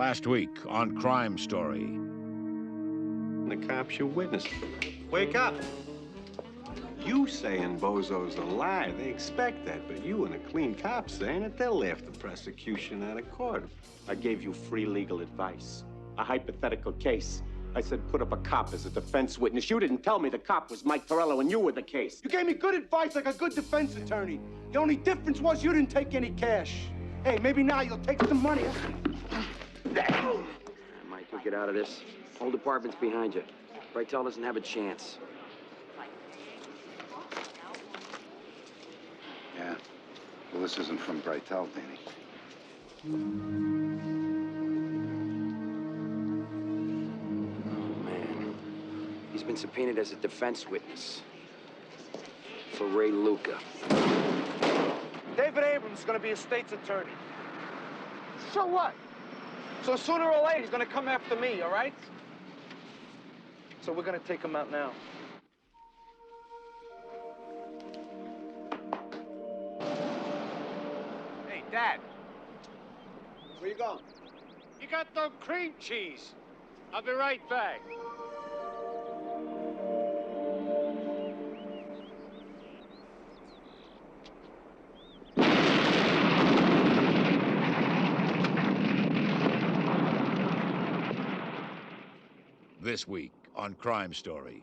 Last week on Crime Story. The cops your witness. Wake up! You saying Bozo's a liar, they expect that, but you and a clean cop saying it, they'll laugh the prosecution out of court. I gave you free legal advice, a hypothetical case. I said put up a cop as a defense witness. You didn't tell me the cop was Mike Torello and you were the case. You gave me good advice like a good defense attorney. The only difference was you didn't take any cash. Hey, maybe now you'll take some money. Mike, you'll get out of this. Whole department's behind you. Brightel doesn't have a chance. Yeah. Well, this isn't from Brightel, Danny. Oh, man. He's been subpoenaed as a defense witness for Ray Luca. David Abrams is going to be a state's attorney. So what? So sooner or later, he's going to come after me, all right? So we're going to take him out now. Hey, Dad. Where you going? You got no cream cheese. I'll be right back. This week on Crime Story.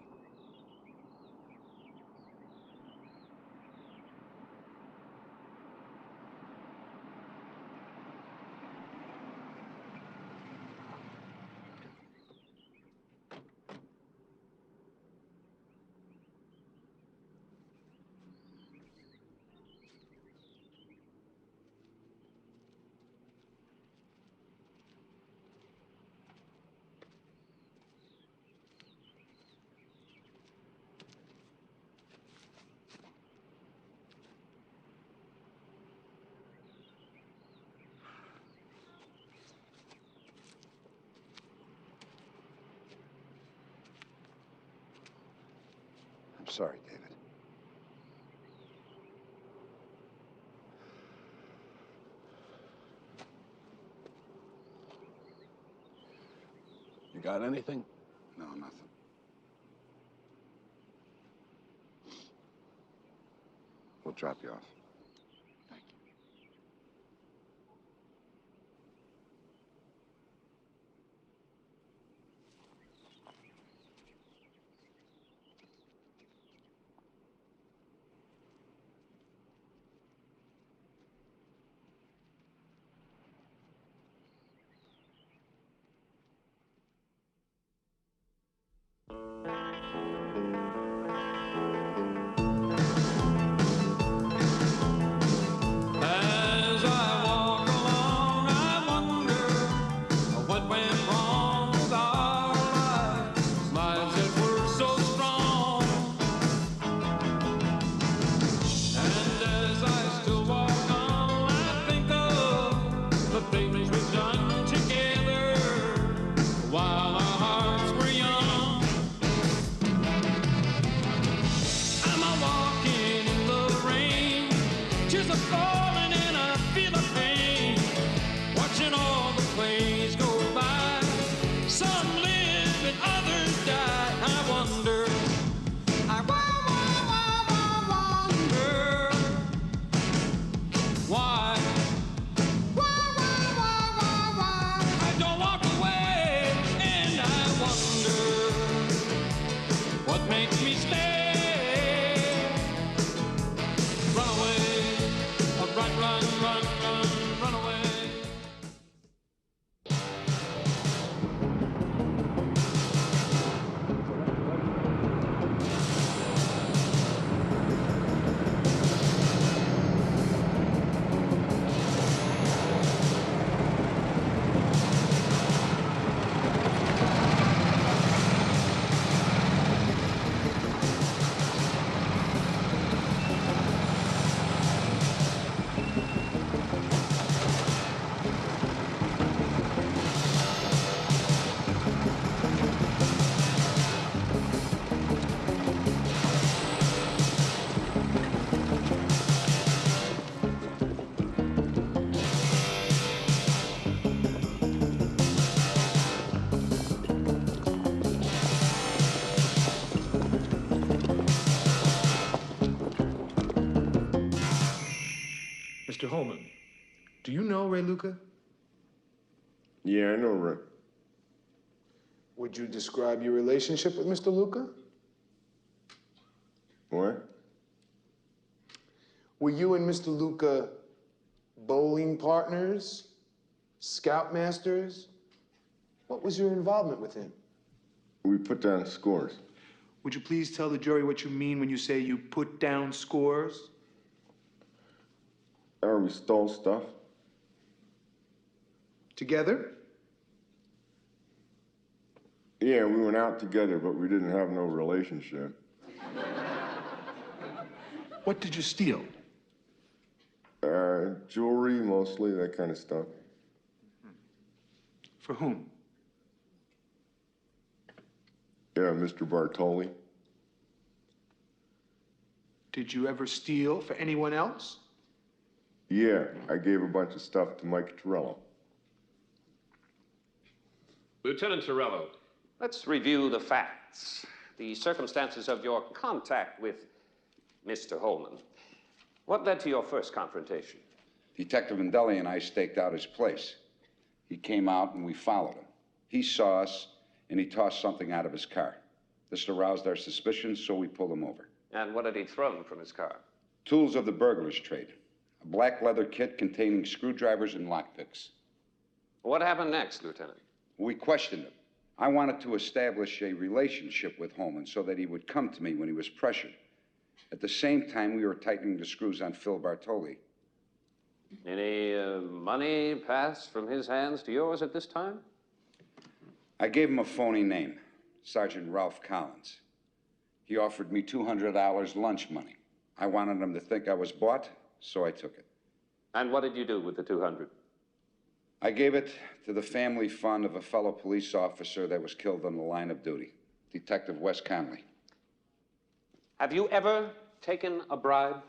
I'm sorry, David. You got anything? No, nothing. We'll drop you off. Thank you. As I walk along, I wonder what went wrong with our lives, lives that were so strong. And as I still walk on, I think of the things we've done together while our hearts were young. Am I walking in the rain? Tears are falling and I feel the pain. Watching all the plays go by. Some live and others die. I wonder. I wonder why. Do you know Ray Luca? Yeah, I know Ray. Would you describe your relationship with Mr. Luca? What? Were you and Mr. Luca bowling partners? Scoutmasters? What was your involvement with him? We put down scores. Would you please tell the jury what you mean when you say you put down scores? Or we stole stuff. Together? Yeah, we went out together, but we didn't have no relationship. What did you steal? Jewelry, mostly, that kind of stuff. For whom? Yeah, Mr. Bartoli. Did you ever steal for anyone else? Yeah, I gave a bunch of stuff to Mike Torello. Lieutenant Torello, let's review the facts, the circumstances of your contact with Mr. Holman. What led to your first confrontation? Detective Indelli and I staked out his place. He came out and we followed him. He saw us and he tossed something out of his car. This aroused our suspicions, so we pulled him over. And what had he thrown from his car? Tools of the burglar's trade. A black leather kit containing screwdrivers and lockpicks. What happened next, Lieutenant? We questioned him. I wanted to establish a relationship with Holman so that he would come to me when he was pressured. At the same time, we were tightening the screws on Phil Bartoli. Any money passed from his hands to yours at this time? I gave him a phony name, Sergeant Ralph Collins. He offered me $200 lunch money. I wanted him to think I was bought, so I took it. And what did you do with the 200? I gave it to the family fund of a fellow police officer that was killed on the line of duty, Detective Wes Conley. Have you ever taken a bribe?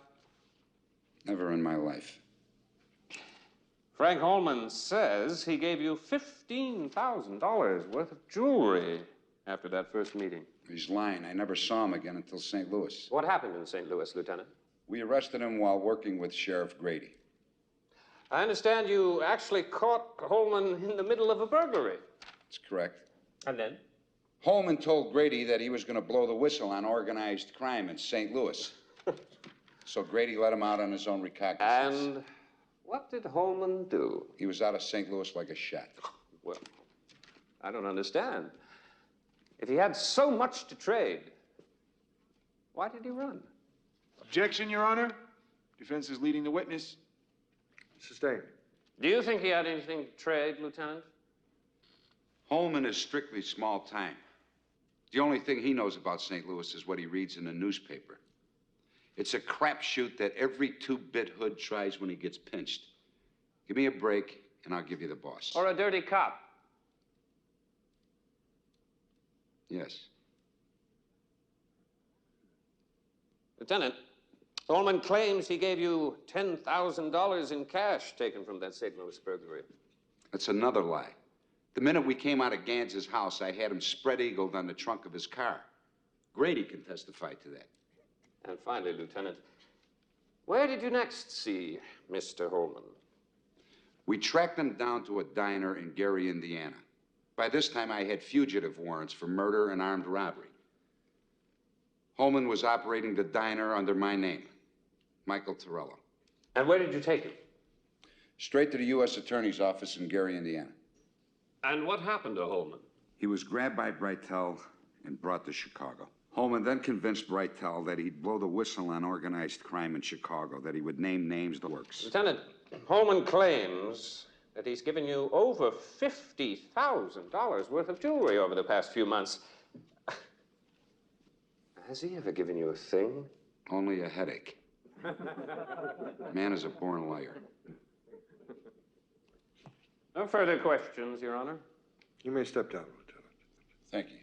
Never in my life. Frank Holman says he gave you $15,000 worth of jewelry after that first meeting. He's lying. I never saw him again until St. Louis. What happened in St. Louis, Lieutenant? We arrested him while working with Sheriff Grady. I understand you actually caught Holman in the middle of a burglary. That's correct. And then? Holman told Grady that he was going to blow the whistle on organized crime in St. Louis. So Grady let him out on his own recognizance. And what did Holman do? He was out of St. Louis like a shot. Well, I don't understand. If he had so much to trade, why did he run? Objection, Your Honor. Defense is leading the witness. Sustained. Do you think he had anything to trade, Lieutenant? Holman is strictly small time. The only thing he knows about St. Louis is what he reads in the newspaper. It's a crapshoot that every two-bit hood tries when he gets pinched. Give me a break, and I'll give you the boss. Or a dirty cop? Yes. Lieutenant, Holman claims he gave you $10,000 in cash taken from that St. Louis burglary. That's another lie. The minute we came out of Gans's house, I had him spread-eagled on the trunk of his car. Grady can testify to that. And finally, Lieutenant, where did you next see Mr. Holman? We tracked him down to a diner in Gary, Indiana. By this time, I had fugitive warrants for murder and armed robbery. Holman was operating the diner under my name, Michael Torello. And where did you take him? Straight to the U.S. Attorney's office in Gary, Indiana. And what happened to Holman? He was grabbed by Breitel and brought to Chicago. Holman then convinced Breitel that he'd blow the whistle on organized crime in Chicago, that he would name names, the works. Lieutenant, Holman claims that he's given you over $50,000 worth of jewelry over the past few months. Has he ever given you a thing? Only a headache. Man is a born liar. No further questions, Your Honor. You may step down, Lieutenant. Thank you.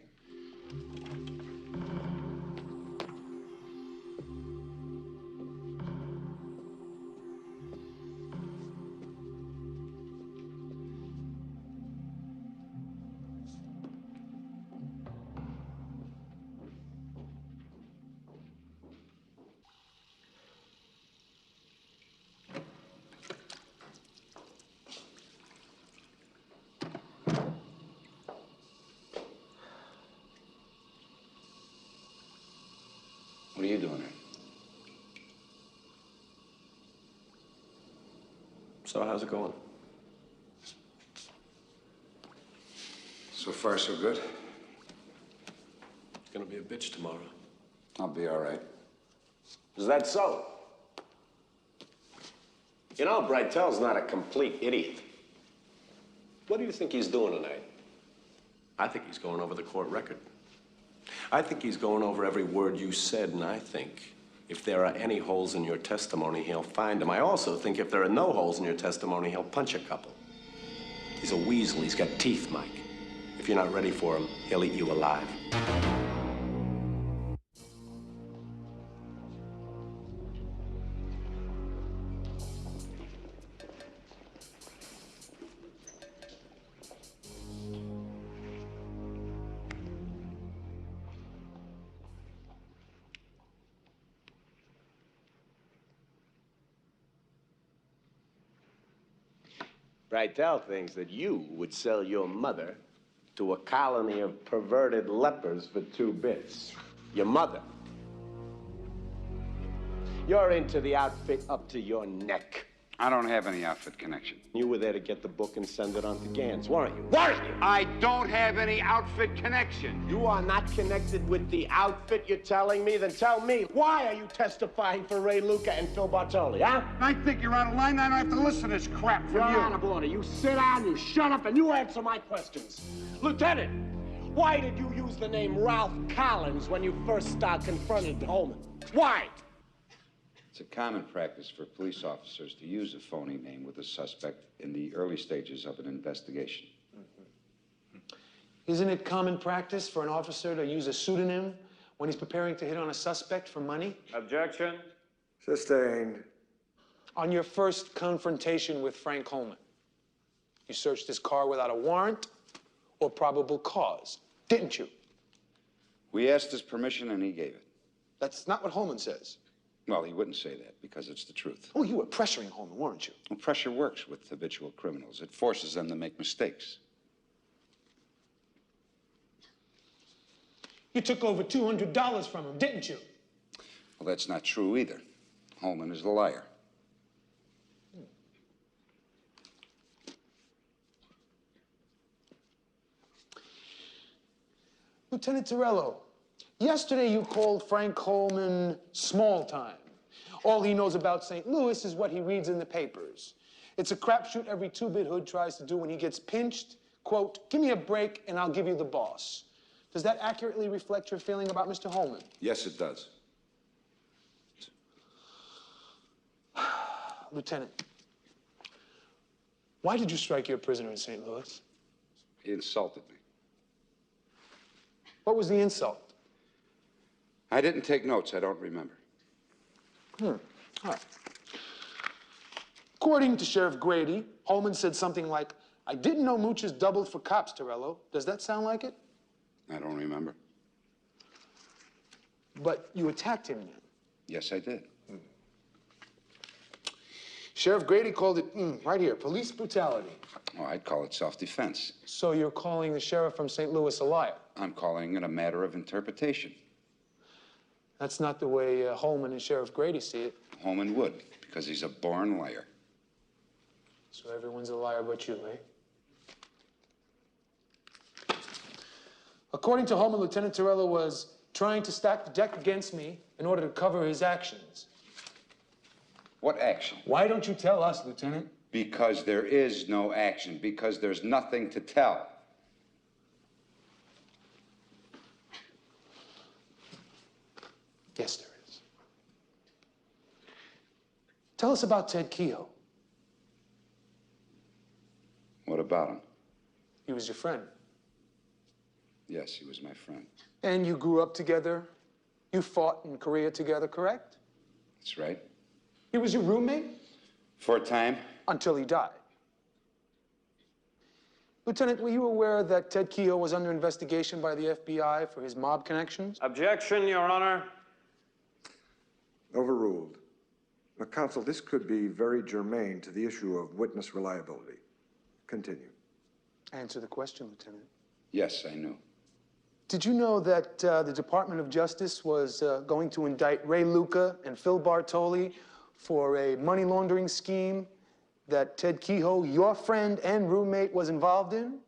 So how's it going? So far, so good. It's gonna be a bitch tomorrow. I'll be all right. Is that so? You know, Breitel's not a complete idiot. What do you think he's doing tonight? I think he's going over the court record. I think he's going over every word you said, and I think if there are any holes in your testimony, he'll find them. I also think if there are no holes in your testimony, he'll punch a couple. He's a weasel. He's got teeth, Mike. If you're not ready for him, he'll eat you alive. Breitel thinks that you would sell your mother to a colony of perverted lepers for 2 bits. Your mother. You're into the outfit up to your neck. I don't have any outfit connection. You were there to get the book and send it on to Gans, weren't you? Weren't you? I don't have any outfit connection. You are not connected with the outfit, you're telling me? Then tell me, why are you testifying for Ray Luca and Phil Bartoli, huh? I think you're out of line. I don't have to listen to this crap from You're you. out of order. You sit down, you shut up, and you answer my questions. Lieutenant, why did you use the name Ralph Collins when you first confronted Holman? Why? It's a common practice for police officers to use a phony name with a suspect in the early stages of an investigation. Isn't it common practice for an officer to use a pseudonym when he's preparing to hit on a suspect for money? Objection. Sustained. On your first confrontation with Frank Holman, you searched his car without a warrant or probable cause, didn't you? We asked his permission and he gave it. That's not what Holman says. Well, he wouldn't say that because it's the truth. Oh, you were pressuring Holman, weren't you? Well, pressure works with habitual criminals. It forces them to make mistakes. You took over $200 from him, didn't you? Well, that's not true either. Holman is the liar. Lieutenant Torello, yesterday you called Frank Holman small time. All he knows about St. Louis is what he reads in the papers. It's a crapshoot every 2-bit hood tries to do when he gets pinched. Quote, give me a break and I'll give you the boss. Does that accurately reflect your feeling about Mr. Holman? Yes, it does. Lieutenant, why did you strike your prisoner in St. Louis? He insulted me. What was the insult? I didn't take notes. I don't remember. All right. According to Sheriff Grady, Holman said something like, I didn't know mooches doubled for cops, Torello. Does that sound like it? I don't remember. But you attacked him then? Yes, I did. Sheriff Grady called it, right here, police brutality. Oh, I'd call it self-defense. So you're calling the sheriff from St. Louis a liar? I'm calling it a matter of interpretation. That's not the way Holman and Sheriff Grady see it. Holman would, because he's a born liar. So everyone's a liar but you, eh? According to Holman, Lieutenant Torello was trying to stack the deck against me in order to cover his actions. What action? Why don't you tell us, Lieutenant? Because there is no action, because there's nothing to tell. Yes, there is. Tell us about Ted Keogh. What about him? He was your friend. Yes, he was my friend. And you grew up together. You fought in Korea together, correct? That's right. He was your roommate? For a time. Until he died. Lieutenant, were you aware that Ted Keogh was under investigation by the FBI for his mob connections? Objection, Your Honor. Overruled. Now, counsel, this could be very germane to the issue of witness reliability. Continue. Answer the question, Lieutenant. Yes, I knew. Did you know that the Department of Justice was going to indict Ray Luca and Phil Bartoli for a money laundering scheme that Ted Kehoe, your friend and roommate, was involved in?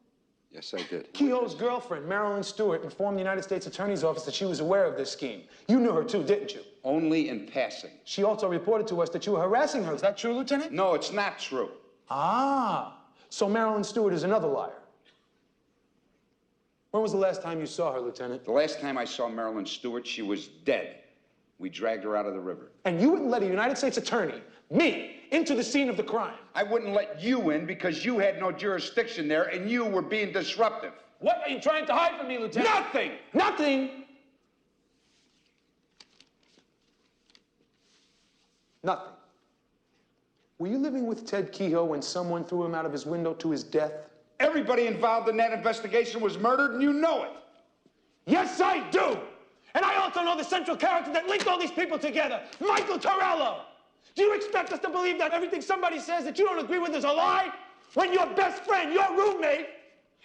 Yes, I did. Kehoe's girlfriend, Marilyn Stewart, informed the United States Attorney's Office that she was aware of this scheme. You knew her too, didn't you? Only in passing. She also reported to us that you were harassing her. Is that true, Lieutenant? No, it's not true. Ah, so Marilyn Stewart is another liar. When was the last time you saw her, Lieutenant? The last time I saw Marilyn Stewart, she was dead. We dragged her out of the river. And you wouldn't let a United States attorney, me, into the scene of the crime? I wouldn't let you in because you had no jurisdiction there and you were being disruptive. What are you trying to hide from me, Lieutenant? Nothing! Nothing? Nothing. Were you living with Ted Kehoe when someone threw him out of his window to his death? Everybody involved in that investigation was murdered, and you know it. Yes, I do! And I also know the central character that linked all these people together, Michael Torello! Do you expect us to believe that everything somebody says that you don't agree with is a lie? When your best friend, your roommate,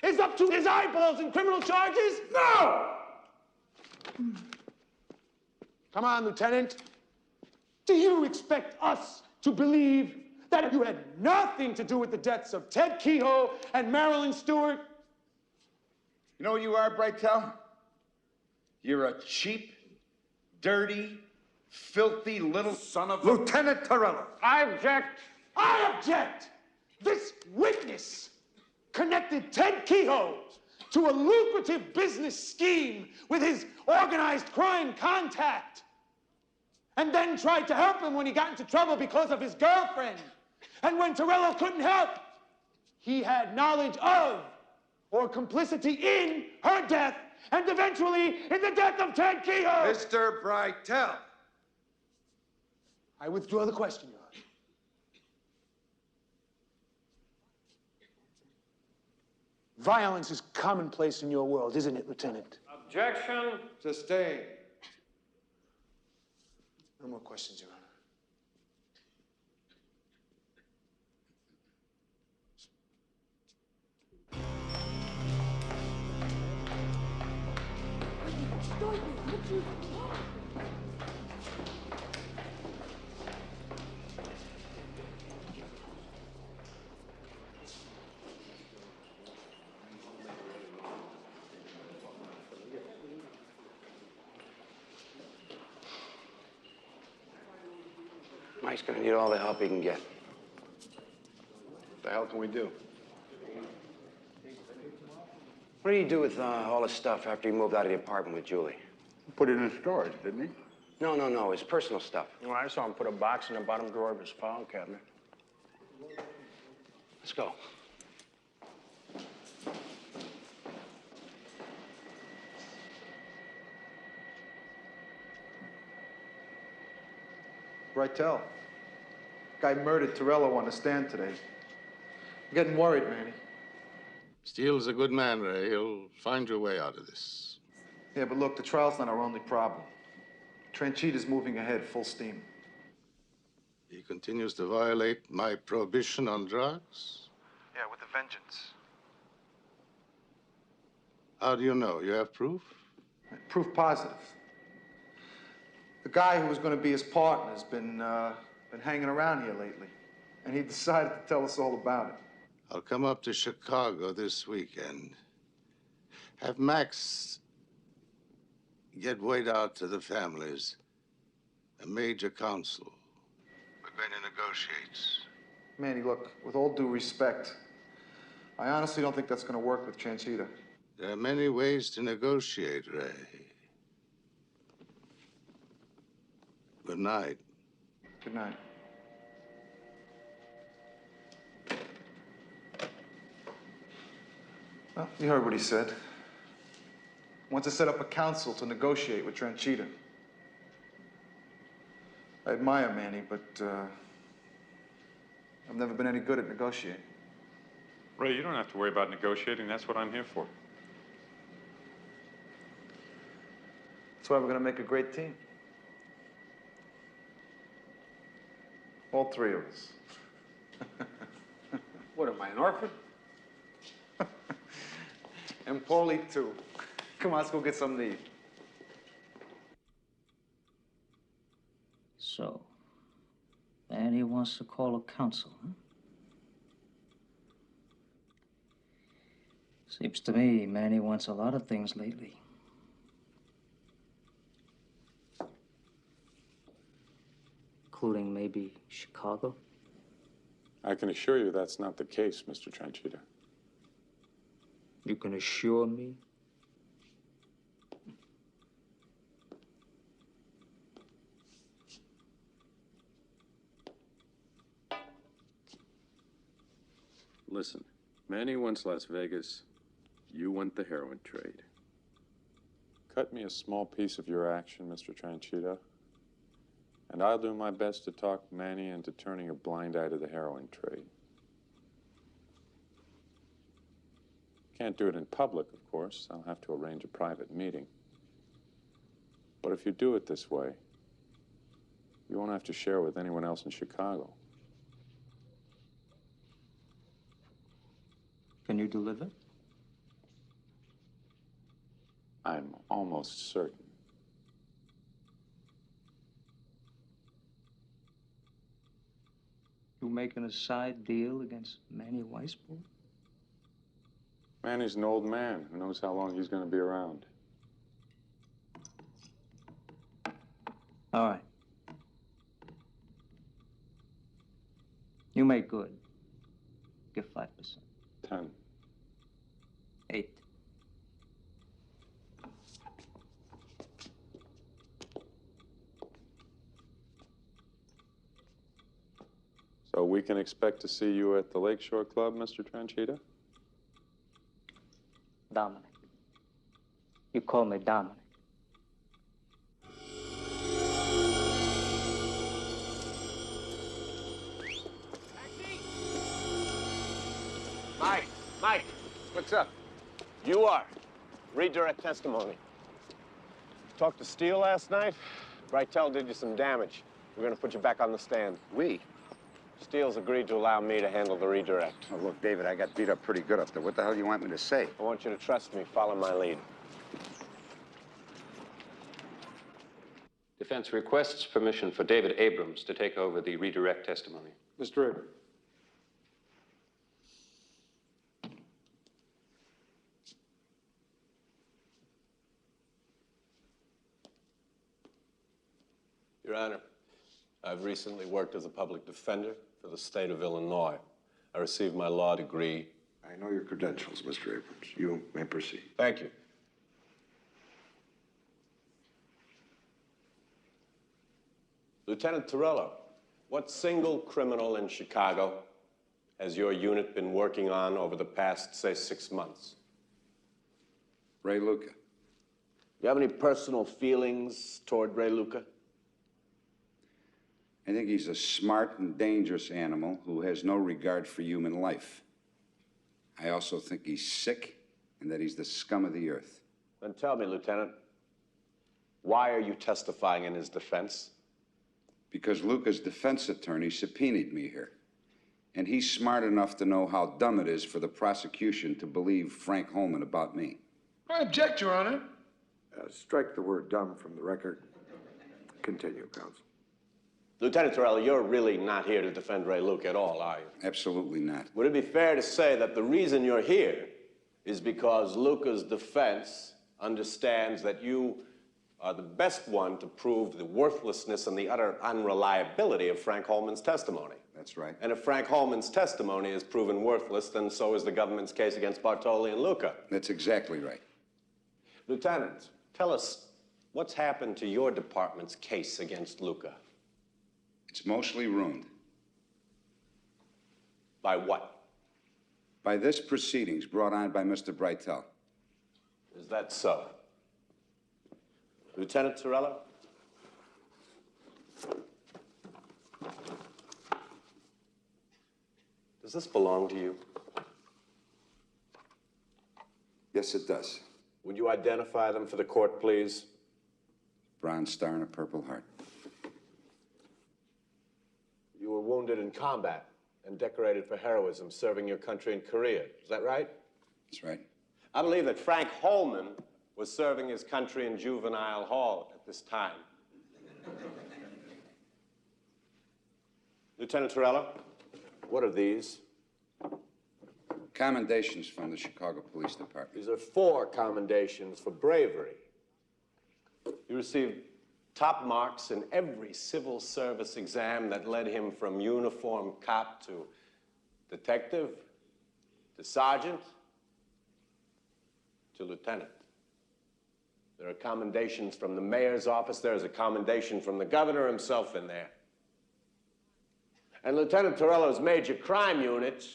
is up to his eyeballs in criminal charges? No! Come on, Lieutenant. Do you expect us to believe that you had nothing to do with the deaths of Ted Kehoe and Marilyn Stewart? You know what you are, Brightel? You're a cheap, dirty, filthy little son of a... Lieutenant Torello! I object. I object! This witness connected Ted Kehoe to a lucrative business scheme with his organized crime contact, and then tried to help him when he got into trouble because of his girlfriend. And when Torello couldn't help, he had knowledge of or complicity in her death and eventually in the death of Ted Kehoe. Mr. Brightel. I withdraw the question, Your Honor. Violence is commonplace in your world, isn't it, Lieutenant? Objection. Sustained. No more questions, Your Honor. Mike's gonna need all the help he can get. What the hell can we do? What did he do with all his stuff after he moved out of the apartment with Julie? Put it in storage, didn't he? No, his personal stuff. Well, I saw him put a box in the bottom drawer of his file cabinet. Let's go. Brightel. Guy murdered Torello on the stand today. I'm getting worried, Manny. Steele's a good man, Ray. He'll find your way out of this. Yeah, but look, the trial's not our only problem. Tranchita's moving ahead full steam. He continues to violate my prohibition on drugs? Yeah, with a vengeance. How do you know? You have proof? Proof positive. The guy who was going to be his partner has been hanging around here lately, and he decided to tell us all about it. I'll come up to Chicago this weekend. Have Max get word out to the families. A major council. We're going to negotiate. Manny, look, with all due respect, I honestly don't think that's going to work with Tranchita. There are many ways to negotiate, Ray. Good night. Good night. Well, you heard what he said. Wants to set up a council to negotiate with Tranchita. I admire Manny, but I've never been any good at negotiating. Ray, you don't have to worry about negotiating. That's what I'm here for. That's why we're going to make a great team. All three of us. What, am I, an orphan? And Paulie, too. Come on, let's go get something to eat. So, Manny wants to call a council, huh? Seems to me Manny wants a lot of things lately. Including maybe Chicago? I can assure you that's not the case, Mr. Tranchita. You can assure me? Listen, Manny wants Las Vegas. You want the heroin trade. Cut me a small piece of your action, Mr. Tranchita, and I'll do my best to talk Manny into turning a blind eye to the heroin trade. Can't do it in public, of course. I'll have to arrange a private meeting. But if you do it this way, you won't have to share with anyone else in Chicago. Can you deliver? I'm almost certain. You making a side deal against Manny Weisborn? Manny's an old man. Who knows how long he's going to be around? All right. You make good. Give 5%. 10. 8. So we can expect to see you at the Lakeshore Club, Mr. Tranchita? Dominic. You call me Dominic. Mike, what's up? You are. Redirect testimony. Talked to Steele last night. Brightel did you some damage. We're gonna put you back on the stand. We? Steele's agreed to allow me to handle the redirect. Oh, look, David, I got beat up pretty good up there. What the hell do you want me to say? I want you to trust me. Follow my lead. Defense requests permission for David Abrams to take over the redirect testimony. Mr. Abrams. Your Honor, I've recently worked as a public defender for the state of Illinois. I received my law degree. I know your credentials, Mr. Abrams. You may proceed. Thank you. Lieutenant Torello, what single criminal in Chicago has your unit been working on over the past, say, 6 months? Ray Luca. You have any personal feelings toward Ray Luca? I think he's a smart and dangerous animal who has no regard for human life. I also think he's sick and that he's the scum of the earth. Then tell me, Lieutenant, why are you testifying in his defense? Because Luca's defense attorney subpoenaed me here. And he's smart enough to know how dumb it is for the prosecution to believe Frank Holman about me. I object, Your Honor. Strike the word dumb from the record. Continue, counsel. Lieutenant Torello, you're really not here to defend Ray Luca at all, are you? Absolutely not. Would it be fair to say that the reason you're here is because Luca's defense understands that you are the best one to prove the worthlessness and the utter unreliability of Frank Holman's testimony? That's right. And if Frank Holman's testimony is proven worthless, then so is the government's case against Bartoli and Luca. That's exactly right. Lieutenant, tell us what's happened to your department's case against Luca? It's mostly ruined. By what? By this proceedings brought on by Mr. Brightel. Is that so? Lieutenant Torello? Does this belong to you? Yes, it does. Would you identify them for the court, please? Bronze Star and a Purple Heart. You were wounded in combat and decorated for heroism, serving your country in Korea. Is that right? That's right. I believe that Frank Holman was serving his country in juvenile hall at this time. Lieutenant Torello, what are these? Commendations from the Chicago Police Department. These are 4 commendations for bravery. You received top marks in every civil service exam that led him from uniform cop to detective, to sergeant, to lieutenant. There are commendations from the mayor's office. There's a commendation from the governor himself in there. And Lieutenant Torello's major crime unit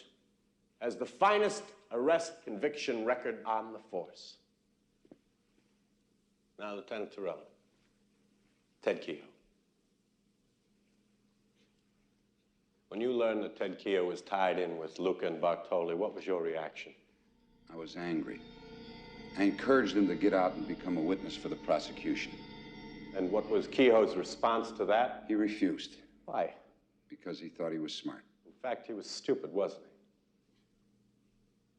has the finest arrest conviction record on the force. Now, Lieutenant Torello, Ted Keogh. When you learned that Ted Keogh was tied in with Luca and Bartoli, what was your reaction? I was angry. I encouraged him to get out and become a witness for the prosecution. And what was Keogh's response to that? He refused. Why? Because he thought he was smart. In fact, he was stupid, wasn't he?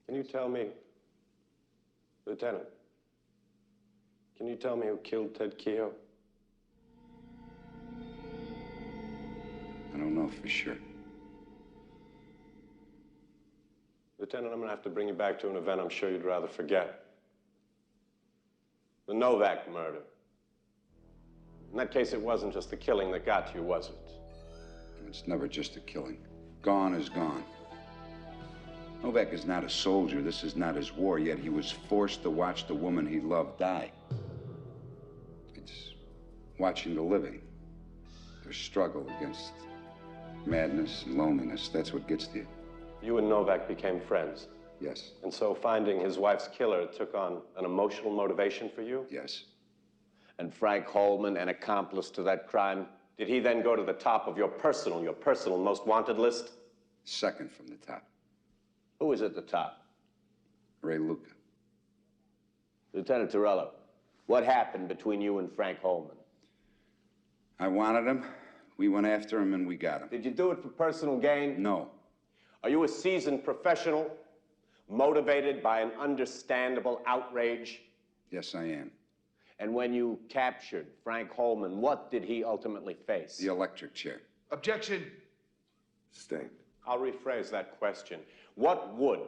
Can you tell me, Lieutenant, can you tell me who killed Ted Keogh? I don't know for sure. Lieutenant, I'm going to have to bring you back to an event I'm sure you'd rather forget. The Novak murder. In that case, it wasn't just the killing that got you, was it? It's never just a killing. Gone is gone. Novak is not a soldier. This is not his war, yet he was forced to watch the woman he loved die. It's watching the living, their struggle against madness and loneliness. That's what gets to you. You and Novak became friends? Yes. And so finding his wife's killer took on an emotional motivation for you? Yes. And Frank Holman, an accomplice to that crime, did he then go to the top of your personal most wanted list? Second from the top. Who is at the top? Ray Luca. Lieutenant Torello, what happened between you and Frank Holman? I wanted him, we went after him, and we got him. Did you do it for personal gain? No. Are you a seasoned professional, motivated by an understandable outrage? Yes, I am. And when you captured Frank Holman, what did he ultimately face? The electric chair. Objection. Sustained. I'll rephrase that question. What would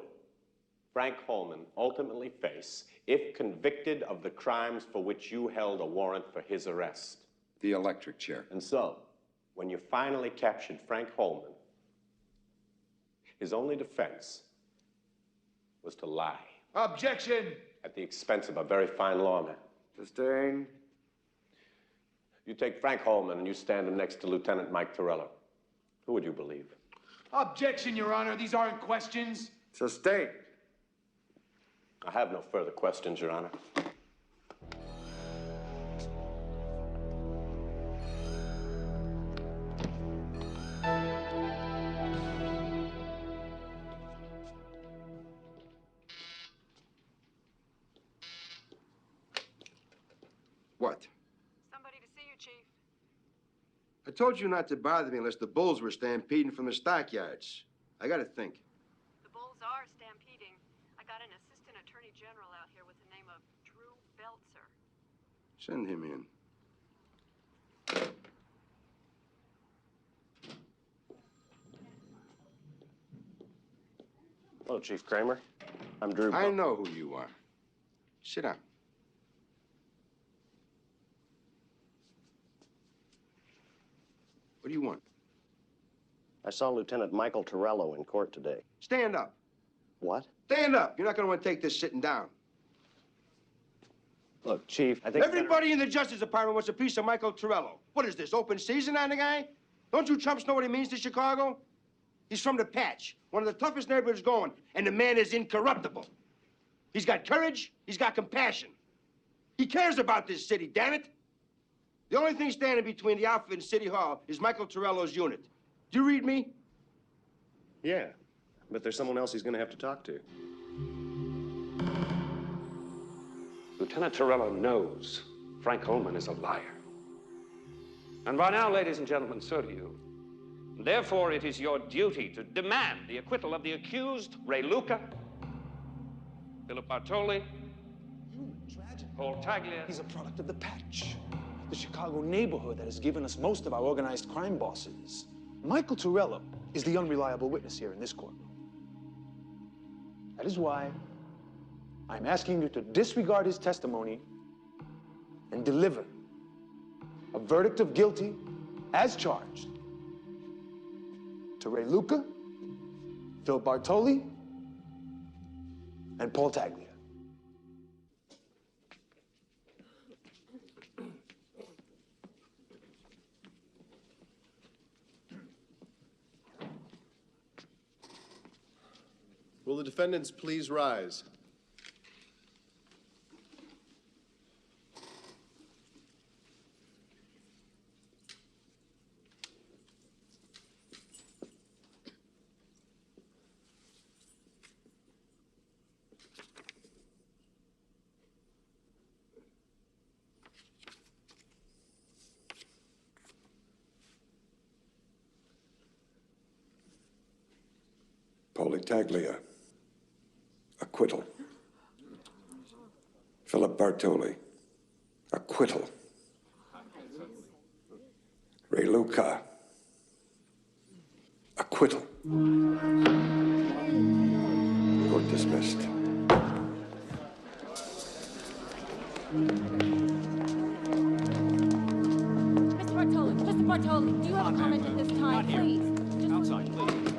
Frank Holman ultimately face if convicted of the crimes for which you held a warrant for his arrest? The electric chair. And so, when you finally captured Frank Holman, his only defense was to lie. Objection. At the expense of a very fine lawman. Sustained. You take Frank Holman and you stand him next to Lieutenant Mike Torello. Who would you believe? Objection, Your Honor. These aren't questions. Sustained. I have no further questions, Your Honor. What? Somebody to see you, Chief. I told you not to bother me unless the bulls were stampeding from the stockyards. I gotta think. The bulls are stampeding. I got an assistant attorney general out here with the name of Drew Beltzer. Send him in. Hello, Chief Kramer. I'm Drew. I know who you are. Sit down. What do you want? I saw Lieutenant Michael Torello in court today. Stand up. What? Stand up. You're not going to want to take this sitting down. Look, Chief, I think... Everybody in the Justice Department wants a piece of Michael Torello. What is this, open season on the guy? Don't you chumps know what he means to Chicago? He's from the Patch, one of the toughest neighborhoods going, and the man is incorruptible. He's got courage, he's got compassion. He cares about this city, damn it. The only thing standing between the outfit and City Hall is Michael Torello's unit. Do you read me? Yeah, but there's someone else he's going to have to talk to. Lieutenant Torello knows Frank Holman is a liar. And by now, ladies and gentlemen, so do you. Therefore, it is your duty to demand the acquittal of the accused, Ray Luca, Philip Bartoli, Paul Taglia. He's a product of the Patch, the Chicago neighborhood that has given us most of our organized crime bosses. Michael Torello is the unreliable witness here in this courtroom. That is why I'm asking you to disregard his testimony and deliver a verdict of guilty as charged to Ray Luca, Phil Bartoli, and Paul Taglia. Will the defendants please rise? Taglia, acquittal. Philip Bartoli, acquittal. Ray Luca, acquittal. Court dismissed. Mr. Bartoli, do you have a comment at this time, please? Outside, please.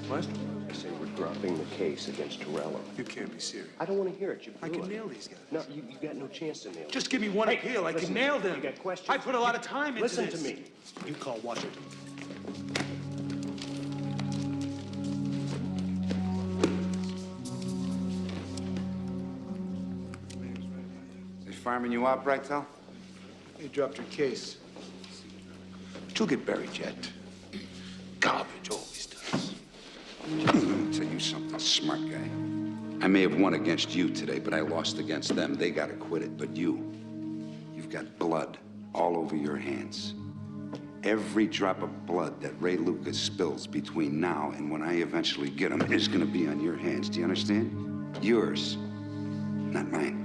What? I say we're dropping the case against Torello. You can't be serious. I don't want to hear it. You I blew can it. nail these guys. No, you got no chance to nail Just them. give me one Hey, appeal. I listen, can nail them. You got questions? I put a lot of time into Listen this. to me. You call Washington. They farming you out, Brightel? You dropped your case. But you'll get buried yet. Garbage always does. Let me tell you something, smart guy. I may have won against you today, but I lost against them. They got acquitted, but you've got blood all over your hands. Every drop of blood that Ray Lucas spills between now and when I eventually get him is gonna be on your hands. Do you understand? Yours, not mine.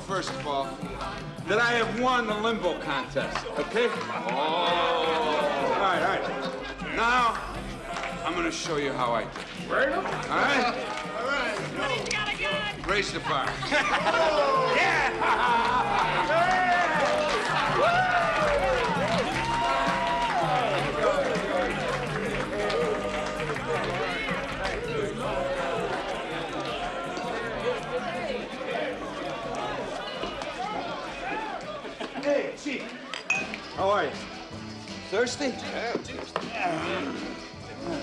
First of all, that I have won the limbo contest, okay? Oh. All right. Now, I'm gonna show you how I do it. All right? Somebody's got a gun! Raise the bar. Hey, Chief. How are you? Thirsty? Yeah, I'm thirsty.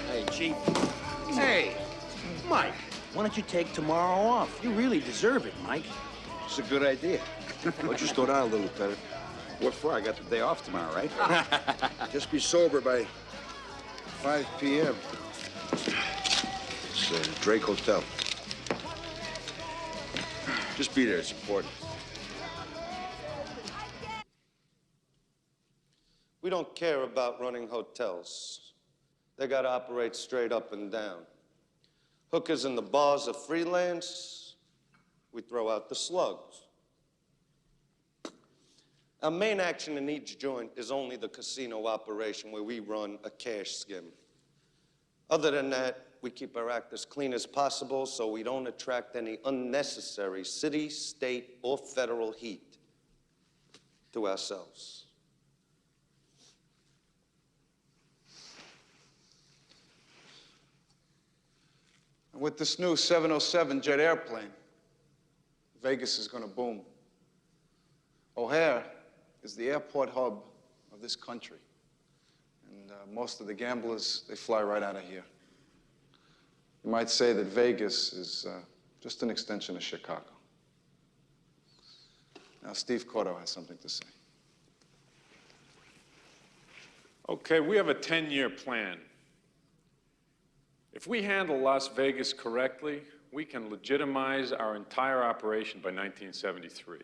Hey, Chief. Hey, Mike, why don't you take tomorrow off? You really deserve it, Mike. It's a good idea. Why don't you slow down a little, Lieutenant? What for? I got the day off tomorrow, right? Just be sober by 5 p.m. It's Drake Hotel. Just be there. It's important. We don't care about running hotels. They gotta operate straight up and down. Hookers in the bars are freelance. We throw out the slugs. Our main action in each joint is only the casino operation where we run a cash skim. Other than that, we keep our act as clean as possible so we don't attract any unnecessary city, state, or federal heat to ourselves. And with this new 707 jet airplane, Vegas is gonna boom. O'Hare is the airport hub of this country. And most of the gamblers, they fly right out of here. You might say that Vegas is just an extension of Chicago. Now, Steve Cotto has something to say. Okay, we have a 10-year plan. If we handle Las Vegas correctly, we can legitimize our entire operation by 1973.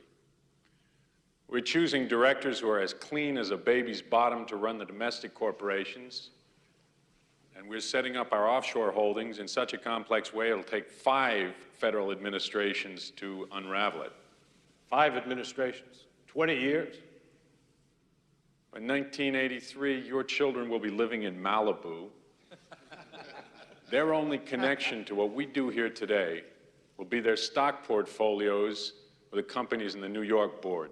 We're choosing directors who are as clean as a baby's bottom to run the domestic corporations. And we're setting up our offshore holdings in such a complex way it'll take 5 federal administrations to unravel it. 5 administrations, 20 years. By 1983, your children will be living in Malibu. Their only connection to what we do here today will be their stock portfolios with the companies in the New York board.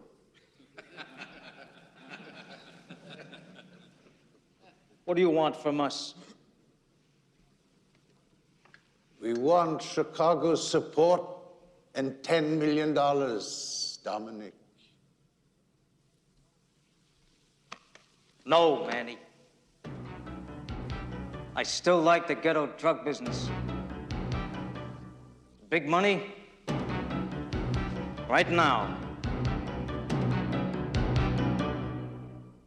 What do you want from us? We want Chicago's support and $10 million, Dominic. No, Manny. I still like the ghetto drug business. Big money, right now.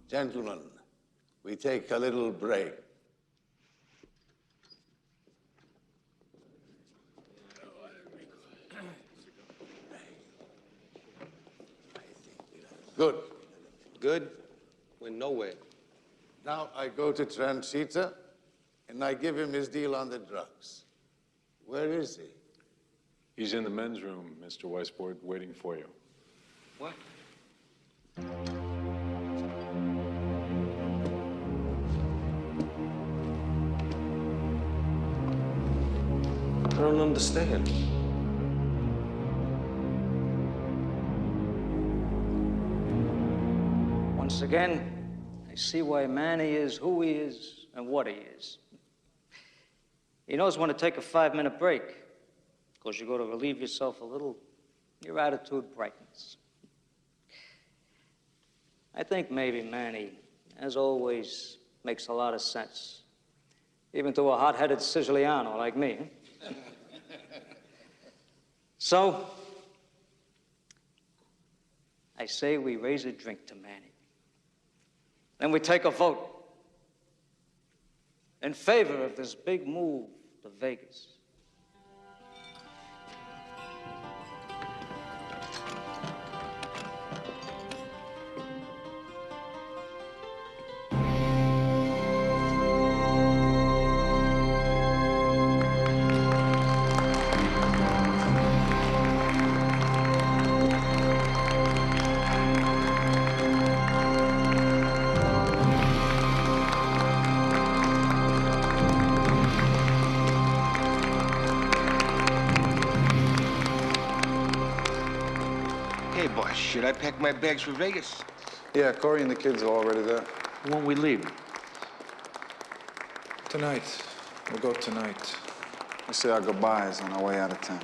Gentlemen, we take a little break. Good. Good? We're nowhere. Now I go to Transita, and I give him his deal on the drugs. Where is he? He's in the men's room, Mr. Westport, waiting for you. What? I don't understand. Once again, I see why Manny is who he is and what he is. He knows when to take a 5-minute break. Because you go to relieve yourself a little, your attitude brightens. I think maybe Manny, as always, makes a lot of sense. Even to a hot-headed Siciliano like me. So, I say we raise a drink to Manny. Then we take a vote in favor of this big move to Vegas. Hey, boss, should I pack my bags for Vegas? Yeah, Corey and the kids are already there. When we leave? Tonight. We'll go tonight. We say our goodbyes on our way out of town.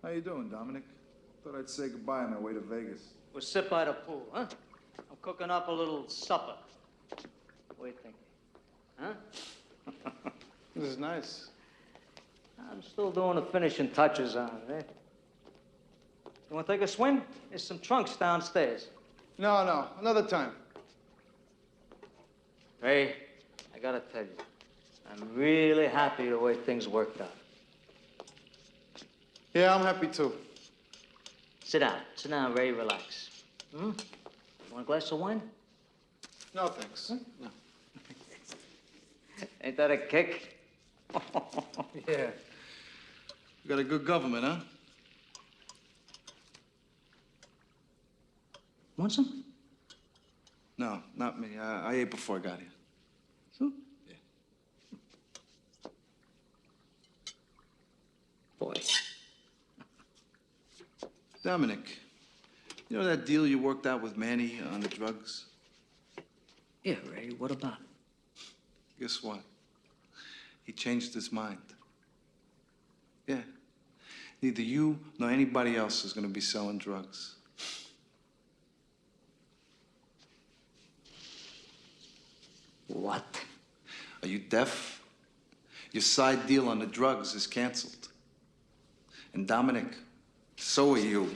How you doing, Dominic? Thought I'd say goodbye on my way to Vegas. We'll sit by the pool, huh? I'm cooking up a little supper. What do you think? Huh? This is nice. I'm still doing the finishing touches on it, eh? You want to take a swim? There's some trunks downstairs. No, another time. Ray, I gotta tell you, I'm really happy the way things worked out. Yeah, I'm happy too. Sit down, Ray, relax. Hmm? Want a glass of wine? No, thanks. No. Ain't that a kick? Yeah. You got a good government, huh? Want some? No, not me. I ate before I got here. Sure. Yeah. Boy. Dominic, you know that deal you worked out with Manny on the drugs? Yeah, Ray, what about it? Guess what? He changed his mind. Yeah. Neither you nor anybody else is gonna be selling drugs. What? Are you deaf? Your side deal on the drugs is canceled. And Dominic, so are you.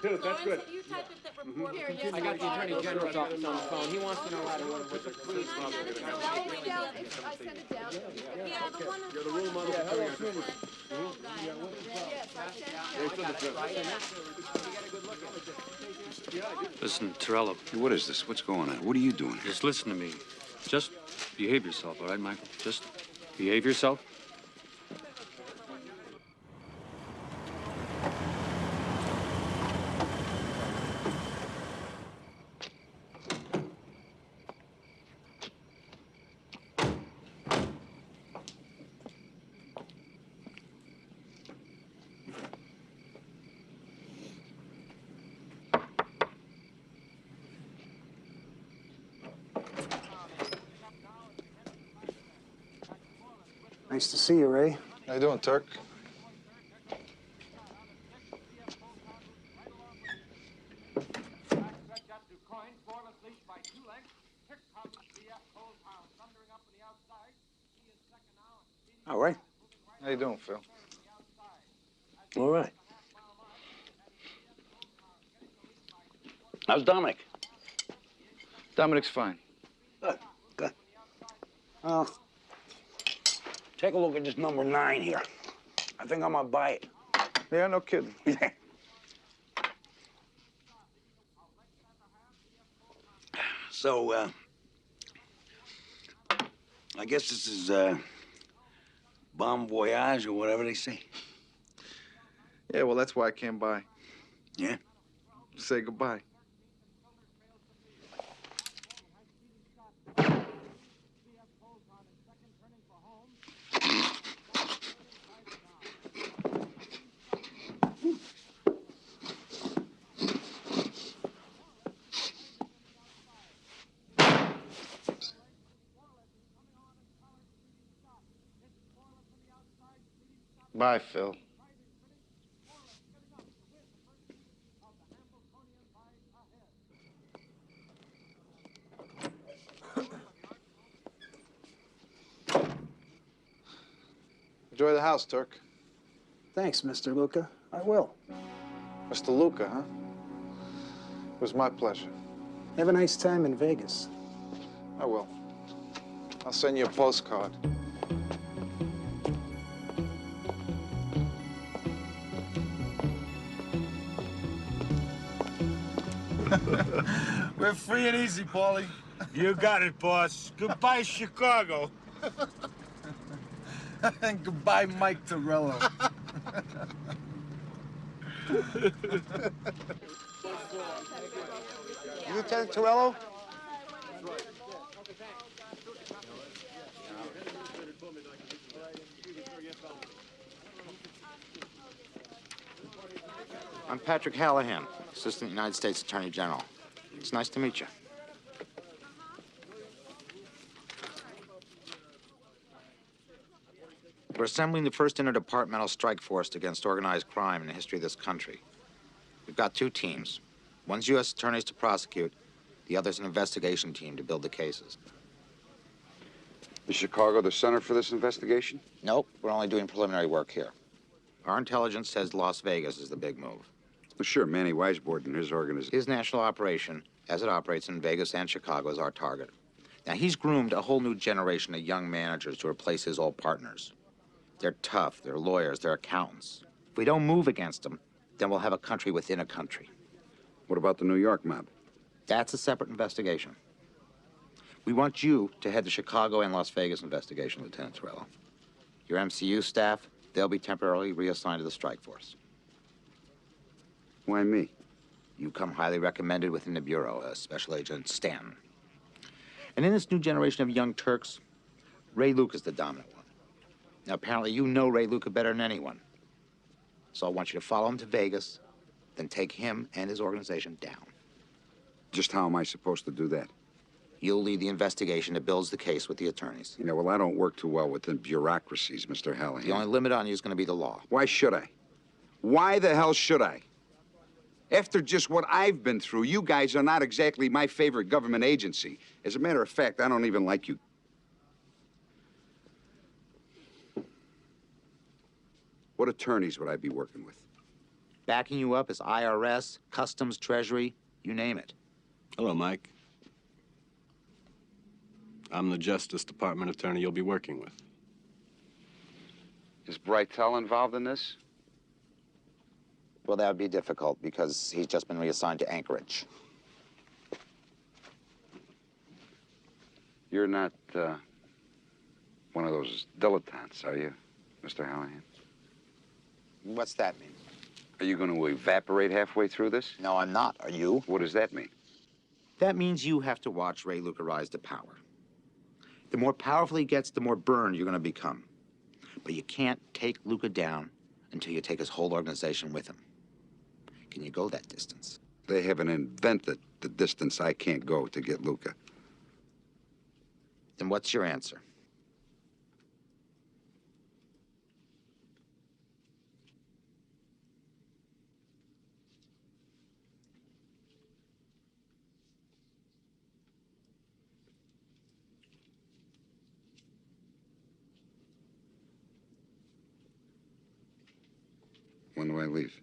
Dude, that's good. You typed up that report. Here, yes, I got the Attorney General's office on the phone. He wants to know how to work with the police. I sent it down. Yeah, the one. You're the rule model. Hello, Listen, Torello. What is this? What's going on? What are you doing? Just listen to me. Just behave yourself, all right, Michael? Just behave yourself. Nice to see you, Ray. How you doing, Turk? All right. How you doing, Phil? All right. How's Dominic? Dominic's fine. Good, good. Take a look at this number 9 here. I think I'm gonna buy it. Yeah, no kidding. So, I guess this is, bon voyage or whatever they say. Yeah, well, that's why I came by. Yeah? Say goodbye. Bye, Phil. Enjoy the house, Turk. Thanks, Mr. Luca. I will. Mr. Luca, huh? It was my pleasure. Have a nice time in Vegas. I will. I'll send you a postcard. We're free and easy, Paulie. You got it, boss. Goodbye, Chicago. And goodbye, Mike Torello. Lieutenant Torello? I'm Patrick Hallahan, Assistant United States Attorney General. It's nice to meet you. We're assembling the first interdepartmental strike force against organized crime in the history of this country. We've got two teams. One's U.S. attorneys to prosecute, the other's an investigation team to build the cases. Is Chicago the center for this investigation? Nope, we're only doing preliminary work here. Our intelligence says Las Vegas is the big move. Well, sure, Manny Weisbord and his organization. His national operation, as it operates in Vegas and Chicago, is our target. Now, he's groomed a whole new generation of young managers to replace his old partners. They're tough, they're lawyers, they're accountants. If we don't move against them, then we'll have a country within a country. What about the New York mob? That's a separate investigation. We want you to head the Chicago and Las Vegas investigation, Lieutenant Torello. Your MCU staff, they'll be temporarily reassigned to the strike force. Why me? You come highly recommended within the Bureau, Special Agent Stanton. And in this new generation of young Turks, Ray Luca's the dominant one. Now, apparently you know Ray Luca better than anyone. So I want you to follow him to Vegas, then take him and his organization down. Just how am I supposed to do that? You'll lead the investigation that builds the case with the attorneys. You know, well, I don't work too well within bureaucracies, Mr. Hallahan. The only limit on you is going to be the law. Why should I? Why the hell should I? After just what I've been through, you guys are not exactly my favorite government agency. As a matter of fact, I don't even like you. What attorneys would I be working with? Backing you up is IRS, Customs, Treasury, you name it. Hello, Mike. I'm the Justice Department attorney you'll be working with. Is Breitel involved in this? Well, that would be difficult because he's just been reassigned to Anchorage. You're not one of those dilettantes, are you, Mr. Hallahan? What's that mean? Are you going to evaporate halfway through this? No, I'm not. Are you? What does that mean? That means you have to watch Ray Luca rise to power. The more powerful he gets, the more burned you're going to become. But you can't take Luca down until you take his whole organization with him. Can you go that distance? They haven't invented the distance I can't go to get Luca. Then what's your answer? When do I leave?